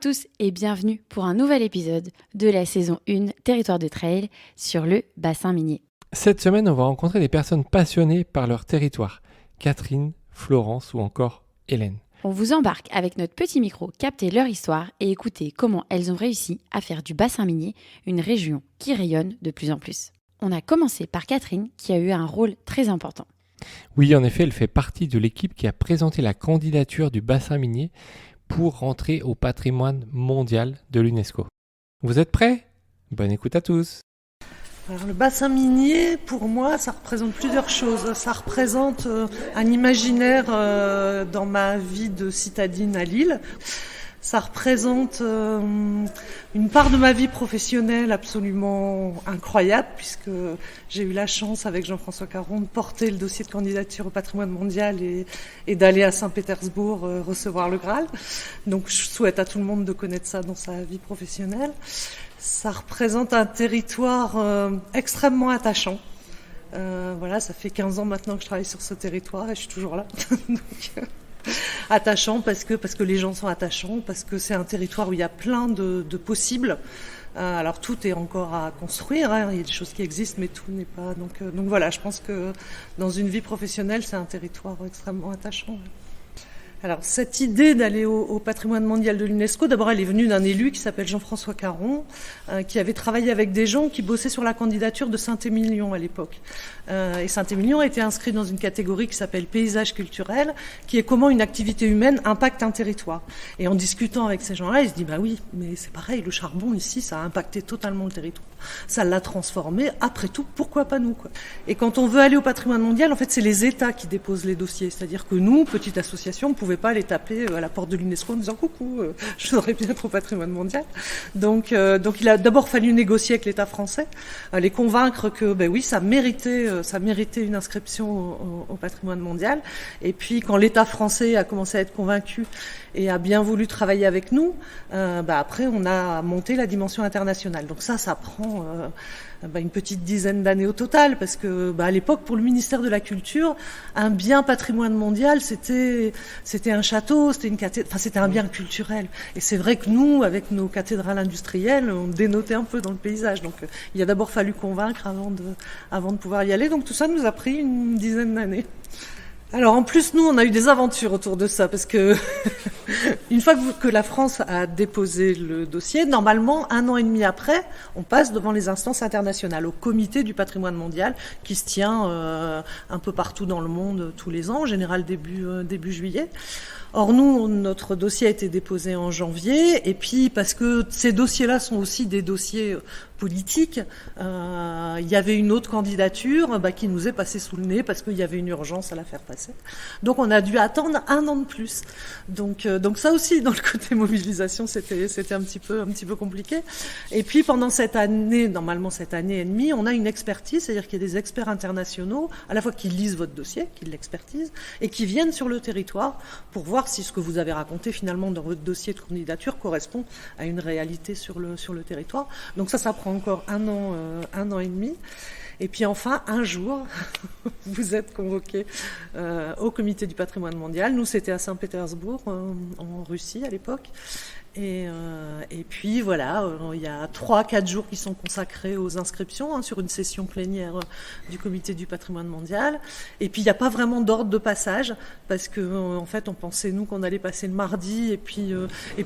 tous et bienvenue pour un nouvel épisode de la saison 1 Territoire de Trail sur le bassin minier. Cette semaine, on va rencontrer des personnes passionnées par leur territoire. Catherine, Florence ou encore Hélène. On vous embarque avec notre petit micro, capter leur histoire et écouter comment elles ont réussi à faire du bassin minier une région qui rayonne de plus en plus. On a commencé par Catherine qui a eu un rôle très important. Oui, en effet, elle fait partie de l'équipe qui a présenté la candidature du bassin minier pour rentrer au patrimoine mondial de l'UNESCO. Vous êtes prêts ? Bonne écoute à tous. Alors, le bassin minier, pour moi, ça représente plusieurs choses. Ça représente un imaginaire dans ma vie de citadine à Lille. Ça représente une part de ma vie professionnelle absolument incroyable, puisque j'ai eu la chance, avec Jean-François Caron, de porter le dossier de candidature au patrimoine mondial et d'aller à Saint-Pétersbourg recevoir le Graal. Donc je souhaite à tout le monde de connaître ça dans sa vie professionnelle. Ça représente un territoire extrêmement attachant. Voilà, ça fait 15 ans maintenant que je travaille sur ce territoire et je suis toujours là. Donc, attachant parce que les gens sont attachants, parce que c'est un territoire où il y a plein de possibles. Alors tout est encore à construire, hein. Il y a des choses qui existent, mais tout n'est pas. Donc voilà, je pense que dans une vie professionnelle, c'est un territoire extrêmement attachant. Alors cette idée d'aller au patrimoine mondial de l'UNESCO, d'abord elle est venue d'un élu qui s'appelle Jean-François Caron, qui avait travaillé avec des gens qui bossaient sur la candidature de Saint-Émilion à l'époque. Et Saint-Émilion a été inscrit dans une catégorie qui s'appelle paysage culturel, qui est comment une activité humaine impacte un territoire. Et en discutant avec ces gens-là, il se dit bah oui, mais c'est pareil, le charbon ici, ça a impacté totalement le territoire. Ça l'a transformé, après tout, pourquoi pas nous, quoi. Et quand on veut aller au patrimoine mondial, en fait, c'est les États qui déposent les dossiers. C'est-à-dire que nous, petite association, on ne pouvait pas aller taper à la porte de l'UNESCO en disant coucou, je voudrais bien être au patrimoine mondial. Donc il a d'abord fallu négocier avec l'État français, les convaincre que ben oui, ça méritait une inscription au patrimoine mondial. Et puis quand l'État français a commencé à être convaincu et a bien voulu travailler avec nous, après on a monté la dimension internationale. Donc ça prend une petite dizaine d'années au total, parce que à l'époque, pour le ministère de la Culture, un bien patrimoine mondial, c'était un château, c'était une cathédrale, enfin c'était un bien culturel. Et c'est vrai que nous, avec nos cathédrales industrielles, on dénotait un peu dans le paysage. Donc il a d'abord fallu convaincre avant de pouvoir y aller. Donc tout ça nous a pris une dizaine d'années. Alors en plus, nous, on a eu des aventures autour de ça, parce que une fois que la France a déposé le dossier, normalement, 1 an et demi après, on passe devant les instances internationales, au comité du patrimoine mondial, qui se tient un peu partout dans le monde tous les ans, en général début juillet. Or nous, notre dossier a été déposé en janvier, et puis parce que ces dossiers-là sont aussi des dossiers politiques, il y avait une autre candidature qui nous est passée sous le nez parce qu'il y avait une urgence à la faire passer. Donc on a dû attendre 1 an de plus. Donc ça aussi, dans le côté mobilisation, c'était un petit peu compliqué. Et puis pendant cette année, normalement cette année et demie, on a une expertise, c'est-à-dire qu'il y a des experts internationaux, à la fois qui lisent votre dossier, qui l'expertisent, et qui viennent sur le territoire pour voir si ce que vous avez raconté finalement dans votre dossier de candidature correspond à une réalité sur le territoire. Donc ça prend encore 1 an et demi. Et puis enfin, un jour, vous êtes convoqués au comité du patrimoine mondial. Nous, c'était à Saint-Pétersbourg, en Russie à l'époque. Et puis voilà, il y a 3-4 jours qui sont consacrés aux inscriptions sur une session plénière du comité du patrimoine mondial. Et puis il n'y a pas vraiment d'ordre de passage, parce que en fait on pensait nous qu'on allait passer le mardi, et puis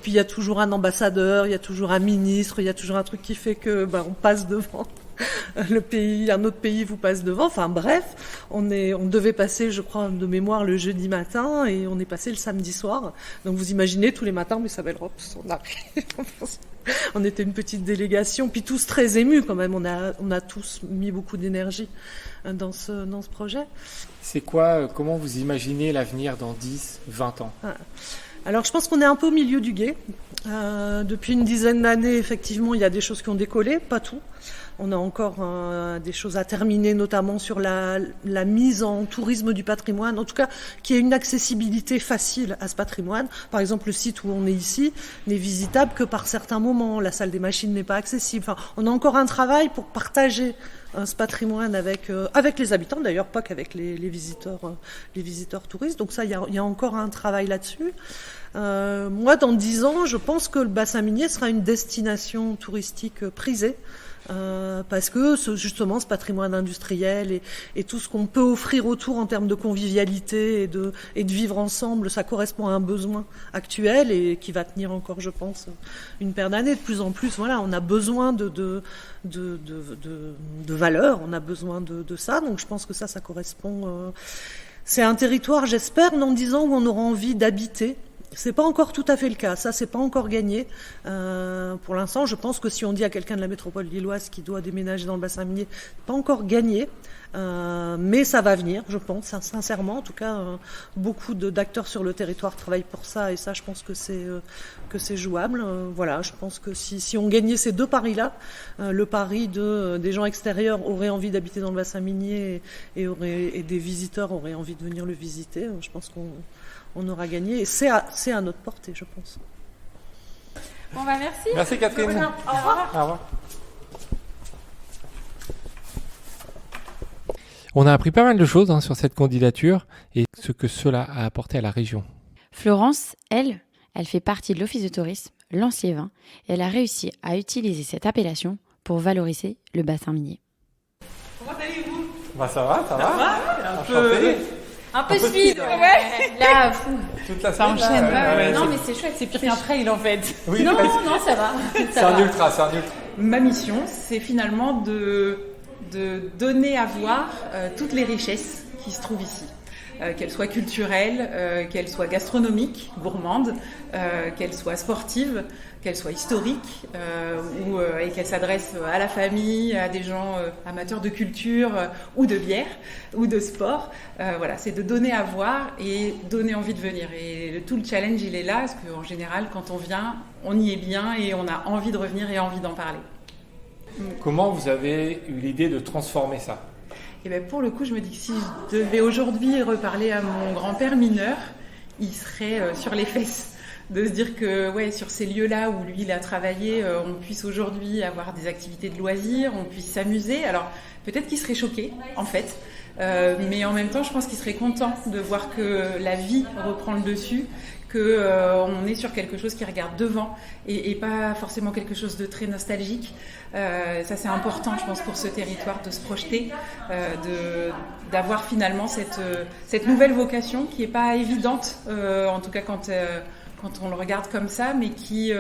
il y a toujours un ambassadeur, il y a toujours un ministre, il y a toujours un truc qui fait que on passe devant. Un autre pays vous passe devant. Enfin bref, on devait passer, je crois, de mémoire le jeudi matin, et on est passé le samedi soir. Donc vous imaginez, tous les matins, mais ça va l'Europe, on arrive. On était une petite délégation, puis tous très émus quand même. On a tous mis beaucoup d'énergie dans ce projet. C'est quoi, comment vous imaginez l'avenir dans 10, 20 ans ? Alors je pense qu'on est un peu au milieu du gué. Depuis une dizaine d'années, effectivement, il y a des choses qui ont décollé, pas tout. On a encore des choses à terminer, notamment sur la mise en tourisme du patrimoine, en tout cas qu'il y ait une accessibilité facile à ce patrimoine. Par exemple, le site où on est ici n'est visitable que par certains moments, la salle des machines n'est pas accessible. Enfin, on a encore un travail pour partager ce patrimoine avec les habitants, d'ailleurs pas qu'avec les visiteurs touristes. Donc ça, il y a encore un travail là-dessus. Moi, dans 10 ans, je pense que le bassin minier sera une destination touristique prisée. Parce que justement ce patrimoine industriel et tout ce qu'on peut offrir autour en termes de convivialité et de vivre ensemble, ça correspond à un besoin actuel et qui va tenir encore, je pense, une paire d'années. De plus en plus, voilà, on a besoin de valeurs, on a besoin de ça, donc je pense que ça correspond. C'est un territoire, j'espère, dans 10 ans où on aura envie d'habiter. C'est pas encore tout à fait le cas, ça c'est pas encore gagné. Pour l'instant, je pense que si on dit à quelqu'un de la métropole lilloise qui doit déménager dans le bassin minier, c'est pas encore gagné, mais ça va venir, je pense, sincèrement. En tout cas, beaucoup d'acteurs sur le territoire travaillent pour ça, et ça, je pense que c'est jouable. Voilà, je pense que si on gagnait ces deux paris-là, le pari des gens extérieurs auraient envie d'habiter dans le bassin minier et des visiteurs auraient envie de venir le visiter, je pense qu'on aura gagné, et c'est à notre portée, je pense. Bon, merci. Merci Catherine. Au revoir. Au revoir. On a appris pas mal de choses sur cette candidature et ce que cela a apporté à la région. Florence, elle fait partie de l'Office de tourisme Lancier-Vin et elle a réussi à utiliser cette appellation pour valoriser le bassin minier. Comment allez-vous ? Ça va. Enchanté. Un peu speed, ouais. Là, fou. Toute la Ça enchaîne. Non, mais c'est chouette. C'est pire qu'un trail en fait. Oui, Non, ça va. c'est un ultra. Ma mission, c'est finalement de donner à voir toutes les richesses qui se trouvent ici. Qu'elles soient culturelles, qu'elles soient gastronomiques, gourmandes, qu'elles soient sportives, qu'elles soient historiques, et qu'elles s'adressent à la famille, à des gens amateurs de culture ou de bière ou de sport. Voilà, c'est de donner à voir et donner envie de venir. Et tout le challenge, il est là, parce qu'en général, quand on vient, on y est bien et on a envie de revenir et envie d'en parler. Comment vous avez eu l'idée de transformer ça ? Et bien pour le coup, je me dis que si je devais aujourd'hui reparler à mon grand-père mineur, il serait sur les fesses. De se dire que sur ces lieux-là où lui il a travaillé, on puisse aujourd'hui avoir des activités de loisirs, on puisse s'amuser. Alors peut-être qu'il serait choqué en fait, mais en même temps je pense qu'il serait content de voir que la vie reprend le dessus, qu'on est sur quelque chose qui regarde devant et pas forcément quelque chose de très nostalgique. Ça c'est important je pense pour ce territoire de se projeter, d'avoir finalement cette nouvelle vocation qui n'est pas évidente, en tout cas quand on le regarde comme ça, mais qui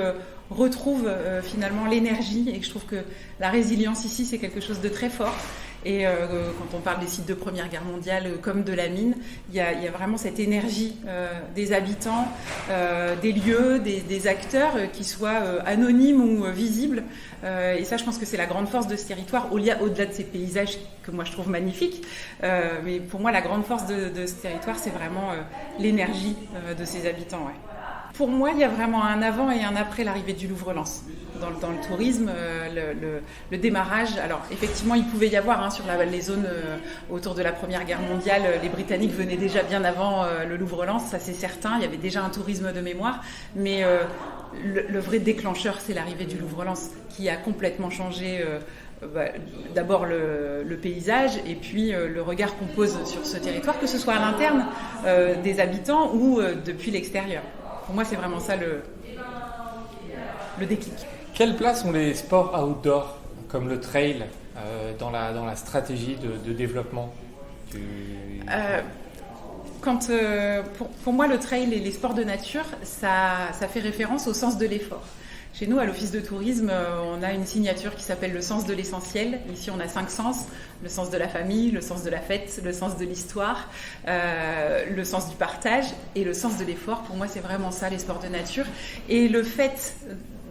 retrouve finalement l'énergie, et que je trouve que la résilience ici c'est quelque chose de très fort. Et quand on parle des sites de Première Guerre mondiale comme de la mine, il y a vraiment cette énergie des habitants, des lieux, des acteurs, qui soient anonymes ou visibles. Et ça, je pense que c'est la grande force de ce territoire, au-delà de ces paysages que moi je trouve magnifiques. Mais pour moi, la grande force de ce territoire, c'est vraiment l'énergie de ses habitants. Ouais. Pour moi, il y a vraiment un avant et un après l'arrivée du Louvre-Lens. Dans le tourisme, le démarrage, alors effectivement il pouvait y avoir sur les zones autour de la Première Guerre mondiale, les Britanniques venaient déjà bien avant le Louvre-Lens, ça c'est certain, il y avait déjà un tourisme de mémoire, mais le vrai déclencheur c'est l'arrivée du Louvre-Lens qui a complètement changé d'abord le paysage et puis le regard qu'on pose sur ce territoire, que ce soit à l'interne des habitants ou depuis l'extérieur. Pour moi c'est vraiment ça le déclic. Quelle place ont les sports outdoor, comme le trail, dans la stratégie de développement pour moi, le trail et les sports de nature, ça fait référence au sens de l'effort. Chez nous, à l'Office de tourisme, on a une signature qui s'appelle le sens de l'essentiel. Ici, on a 5 sens. Le sens de la famille, le sens de la fête, le sens de l'histoire, le sens du partage et le sens de l'effort. Pour moi, c'est vraiment ça, les sports de nature. Et le fait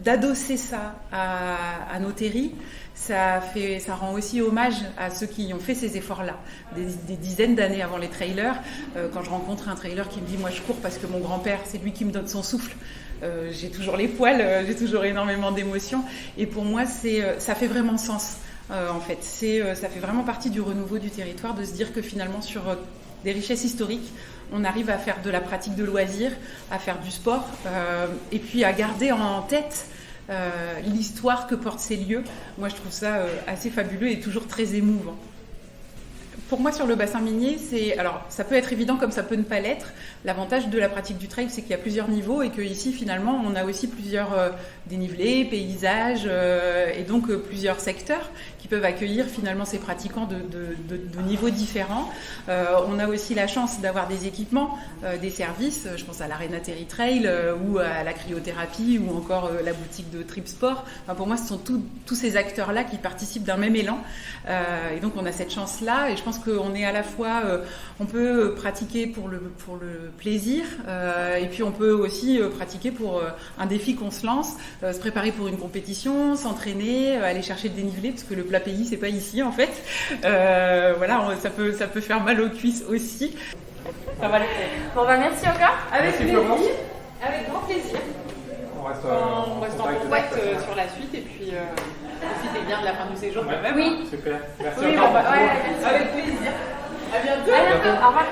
d'adosser ça à nos terris, ça rend aussi hommage à ceux qui ont fait ces efforts-là, des dizaines d'années avant les trailers. Quand je rencontre un trailer qui me dit « moi je cours parce que mon grand-père, c'est lui qui me donne son souffle », j'ai toujours les poils, j'ai toujours énormément d'émotions. Et pour moi, ça fait vraiment sens, en fait. Ça fait vraiment partie du renouveau du territoire de se dire que finalement, sur des richesses historiques, on arrive à faire de la pratique de loisirs, à faire du sport, et puis à garder en tête l'histoire que portent ces lieux. Moi, je trouve ça assez fabuleux et toujours très émouvant. Pour moi, sur le bassin minier, alors ça peut être évident comme ça peut ne pas l'être. L'avantage de la pratique du trail, c'est qu'il y a plusieurs niveaux et qu'ici, finalement, on a aussi plusieurs dénivelés, paysages et donc plusieurs secteurs qui peuvent accueillir finalement ces pratiquants de niveaux différents. On a aussi la chance d'avoir des équipements, des services. Je pense à l'Arena Terry Trail ou à la cryothérapie ou encore la boutique de Trip Sport. Enfin, pour moi, ce sont tous ces acteurs-là qui participent d'un même élan. Et donc, on a cette chance-là. Et je pense qu'on est à la fois, on peut pratiquer pour le plaisir, et puis on peut aussi pratiquer pour un défi qu'on se lance, se préparer pour une compétition, s'entraîner, aller chercher le dénivelé, parce que le plat pays, c'est pas ici en fait. Voilà, ça peut faire mal aux cuisses aussi. Ça va le faire. Bon bah merci encore. Avec Merci, plaisir. Florence. Avec grand plaisir. On reste En contact sur la suite et puis profitez bien de la fin du séjour quand même. Oui. Super. Merci Oui, encore. merci. Avec plaisir. À bientôt. À bientôt. Au revoir.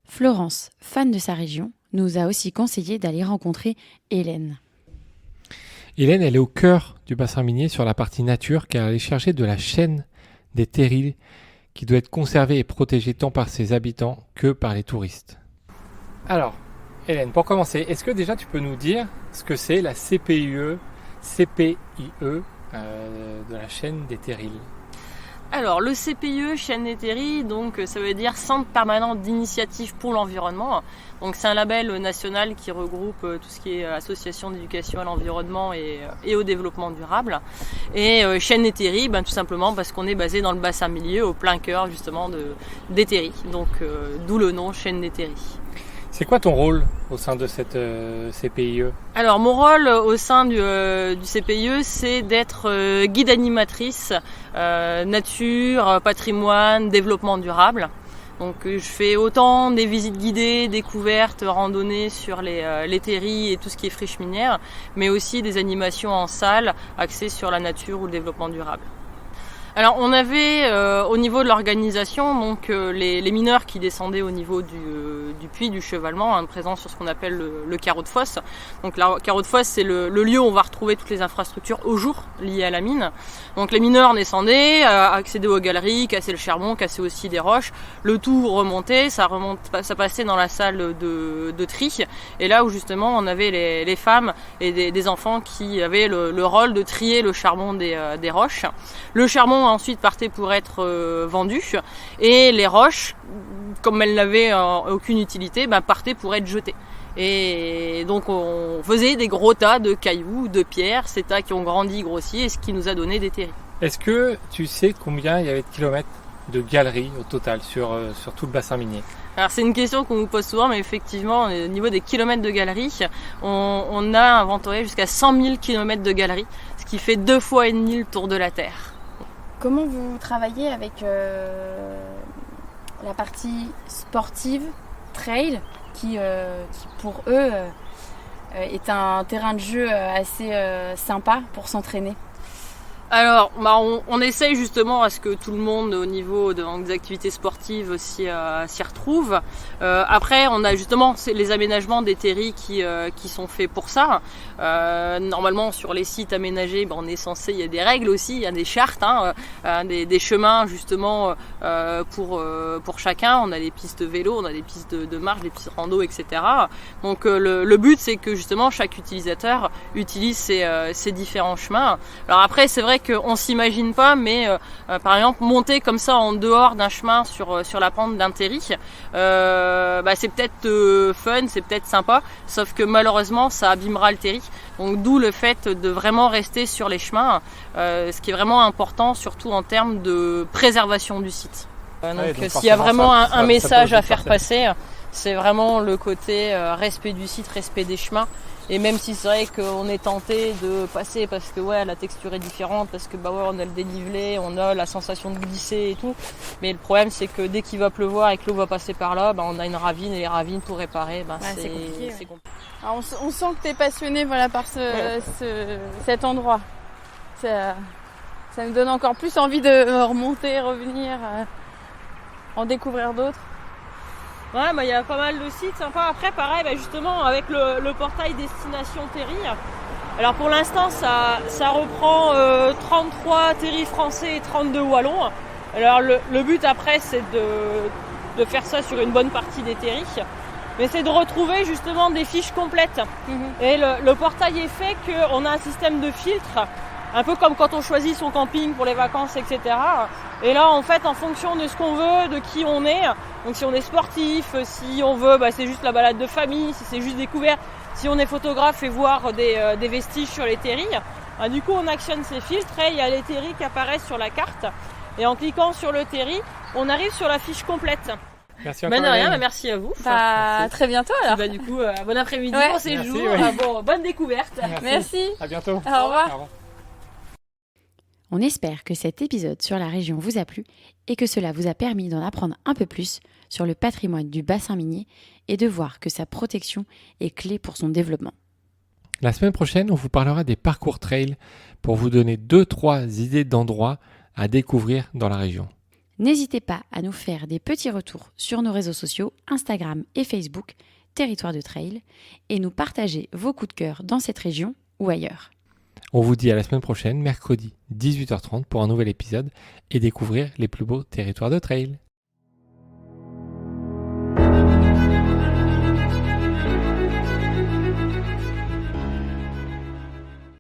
Florence, fan de sa région, nous a aussi conseillé d'aller rencontrer Hélène. Hélène, elle est au cœur du bassin minier sur la partie nature car elle est chargée de la chaîne des terrils qui doit être conservée et protégée tant par ses habitants que par les touristes. Alors, Hélène, pour commencer, est-ce que déjà tu peux nous dire ce que c'est la CPIE de la chaîne des terrils ? Alors, le CPIE, chaîne des terris, donc ça veut dire Centre permanent d'initiative pour l'environnement. Donc c'est un label national qui regroupe tout ce qui est association d'éducation à l'environnement et au développement durable. Et chaîne des terris, tout simplement parce qu'on est basé dans le bassin minier, au plein cœur justement des terris. Donc d'où le nom chaîne des terris. C'est quoi ton rôle au sein de cette CPIE ? Alors mon rôle au sein du CPIE, c'est d'être guide animatrice, nature, patrimoine, développement durable. Donc je fais autant des visites guidées, découvertes, randonnées sur les terris et tout ce qui est friche minière, mais aussi des animations en salle axées sur la nature ou le développement durable. Alors on avait au niveau de l'organisation donc les mineurs qui descendaient au niveau du puits du Chevalement, présents sur ce qu'on appelle le carreau de fosse. Donc le carreau de fosse, c'est le lieu où on va retrouver toutes les infrastructures au jour liées à la mine. Donc les mineurs descendaient, accédaient aux galeries, cassaient le charbon, cassaient aussi des roches. Le tout remontait, ça passait dans la salle de tri. Et là où justement on avait les femmes et des enfants qui avaient le rôle de trier le charbon des roches. Le charbon ensuite partait pour être vendu et les roches, comme elles n'avaient aucune utilité, partaient pour être jetées. Et donc on faisait des gros tas de cailloux, de pierres, ces tas qui ont grandi, grossi, et ce qui nous a donné des terris. Est-ce que tu sais combien il y avait de kilomètres de galeries au total sur tout le bassin minier ? Alors c'est une question qu'on nous pose souvent, mais effectivement, au niveau des kilomètres de galeries, on a inventorié jusqu'à 100 000 kilomètres de galeries, ce qui fait 2,5 fois le tour de la Terre. Comment vous travaillez avec la partie sportive, trail, qui pour eux est un terrain de jeu assez sympa pour s'entraîner ? Alors, on essaye justement à ce que tout le monde au niveau des activités sportives s'y retrouve. Après, on a justement les aménagements des terris qui sont faits pour ça. Normalement, sur les sites aménagés, on est censé, il y a des règles aussi, il y a des chartes, des chemins justement pour chacun. On a des pistes vélo, on a des pistes de marche, des pistes rando, etc. Donc le but, c'est que justement chaque utilisateur utilise ces différents chemins. Alors après, c'est vrai qu'on s'imagine pas, mais par exemple monter comme ça en dehors d'un chemin sur la pente d'un terri, c'est peut-être fun, c'est peut-être sympa, sauf que malheureusement ça abîmera le terri. Donc d'où le fait de vraiment rester sur les chemins, ce qui est vraiment important, surtout en termes de préservation du site. Donc s'il y a vraiment un message à faire passer, c'est vraiment le côté respect du site, respect des chemins Et même si c'est vrai qu'on est tenté de passer parce que la texture est différente, parce que on a le dénivelé, on a la sensation de glisser et tout. Mais le problème c'est que dès qu'il va pleuvoir et que l'eau va passer par là, on a une ravine et les ravines pour réparer, c'est compliqué. C'est compliqué. Alors, on sent que tu es passionné par cet endroit. Ça me donne encore plus envie de remonter, revenir, en découvrir d'autres. Ouais, y a pas mal de sites sympas. Après, pareil, justement, avec le portail Destination Terry. Alors pour l'instant, ça reprend 33 terris français et 32 wallons. Alors le but après, c'est de faire ça sur une bonne partie des terris. Mais c'est de retrouver justement des fiches complètes. Et le portail est fait qu'on a un système de filtre, un peu comme quand on choisit son camping pour les vacances, etc. Et là, en fait, en fonction de ce qu'on veut, de qui on est, donc si on est sportif, si on veut, c'est juste la balade de famille, si c'est juste découvert, si on est photographe et voir des vestiges sur les terris, du coup, on actionne ces filtres et il y a les terris qui apparaissent sur la carte. Et en cliquant sur le terri, on arrive sur la fiche complète. Merci encore. De rien, merci à vous. À très bientôt alors. Du coup, bon après-midi, bon séjour, bonne découverte. Merci. À bientôt. Au revoir. On espère que cet épisode sur la région vous a plu et que cela vous a permis d'en apprendre un peu plus sur le patrimoine du bassin minier et de voir que sa protection est clé pour son développement. La semaine prochaine, on vous parlera des parcours trail pour vous donner 2-3 idées d'endroits à découvrir dans la région. N'hésitez pas à nous faire des petits retours sur nos réseaux sociaux, Instagram et Facebook, Territoire de Trail, et nous partager vos coups de cœur dans cette région ou ailleurs. On vous dit à la semaine prochaine, mercredi 18h30 pour un nouvel épisode et découvrir les plus beaux territoires de trail.